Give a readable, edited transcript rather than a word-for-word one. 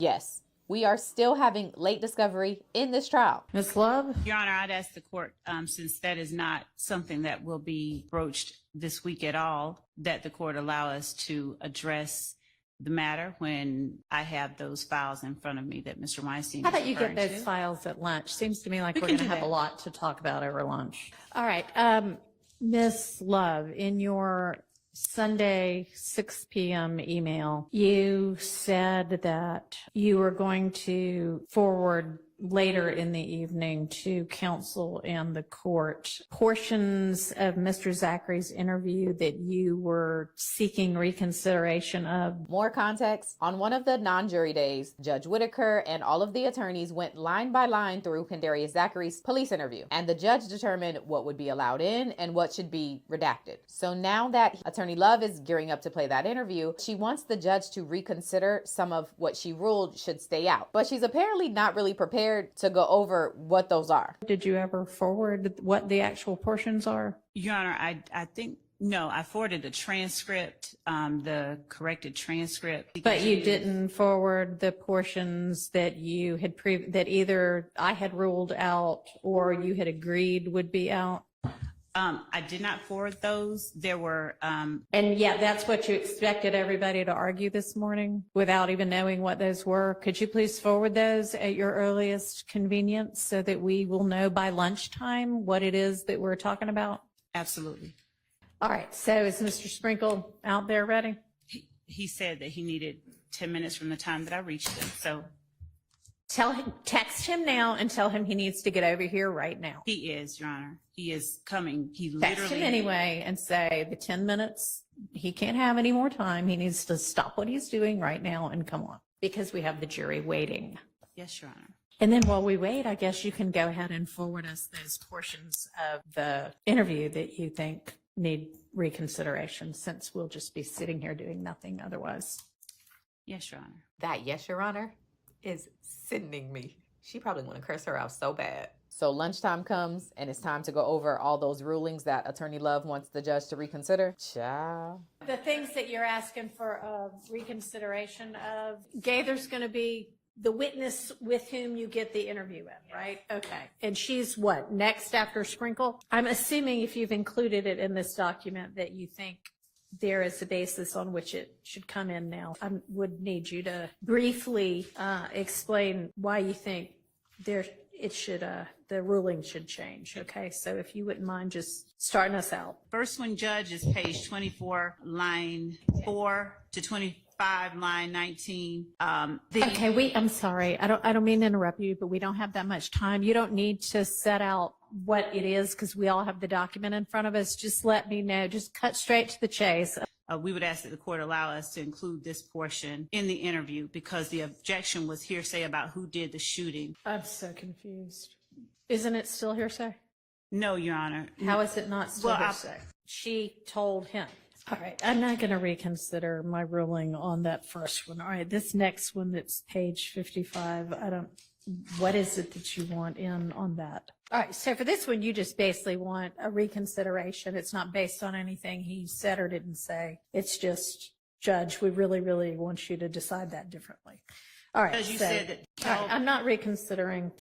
Yes, we are still having late discovery in this trial. Ms. Love? Your Honor, I'd ask the court, since that is not something that will be broached this week at all, that the court allow us to address the matter when I have those files in front of me that Mr. Weinstein How is about you get referring those to. files at lunch? Seems to me like We we're can going to do have a that. lot to talk about over lunch. All right. Ms. Love, in your Sunday 6 p.m. email, you said that you were going to forward later in the evening to counsel and the court portions of Mr. Zachary's interview that you were seeking reconsideration of. More context, on one of the non-jury days, Judge Whitaker and all of the attorneys went line by line through Kendarius Zachary's police interview, and the judge determined what would be allowed in and what should be redacted. So now that Attorney Love is gearing up to play that interview, she wants the judge to reconsider some of what she ruled should stay out. But she's apparently not really prepared to go over what those are. Did you ever forward what the actual portions are? Your Honor, I think, no, I forwarded the transcript, the corrected transcript. But you didn't forward the portions that you had that either I had ruled out or you had agreed would be out? I did not forward those. There were, And yet that's what you expected everybody to argue this morning without even knowing what those were. Could you please forward those at your earliest convenience so that we will know by lunchtime what it is that we're talking about? absolutely. All right. So is Mr. Sprinkle out there ready? He said that he needed 10 minutes from the time that I reached him. So Tell him, text him now and tell him he needs to get over here right now. he is, Your Honor. He is coming. He Text literally. him anyway and say the 10 minutes, he can't have any more time. He needs to stop what he's doing right now and come on because we have the jury waiting. Yes, Your Honor. And then while we wait, I guess you can go ahead and forward us those portions of the interview that you think need reconsideration, since we'll just be sitting here doing nothing otherwise. Yes, Your Honor. That, yes, Your Honor, is sickening me. She probably want to curse her out so bad. So lunchtime comes and it's time to go over all those rulings that Attorney Love wants the judge to reconsider. Ciao. The things that you're asking for reconsideration of, Gaither's going to be the witness with whom you get the interview with, right? Okay. And she's what, next after Sprinkle? I'm assuming if you've included it in this document that you think there is a basis on which it should come in now. I would need you to briefly explain why you think the ruling should change. Okay, so if you wouldn't mind just starting us out. First one, Judge, is page 24, line 4 to 25, line 19. Okay, I'm sorry. I don't mean to interrupt you, but we don't have that much time. You don't need to set out what it is because we all have the document in front of us. Just let me know. Just cut straight to the chase. We would ask that the court allow us to include this portion in the interview because the objection was hearsay about who did the shooting. I'm so confused. Isn't it still hearsay? No, Your Honor. How is it not still Well, hearsay? She told him. All right, I'm not going to reconsider my ruling on that first one. All right, this next one that's page 55, what is it that you want in on that? All right, so for this one, you just basically want a reconsideration. It's not based on anything he said or didn't say. It's just, Judge, we really, really want you to decide that differently. All right. Because you said that. All right, I'm not reconsidering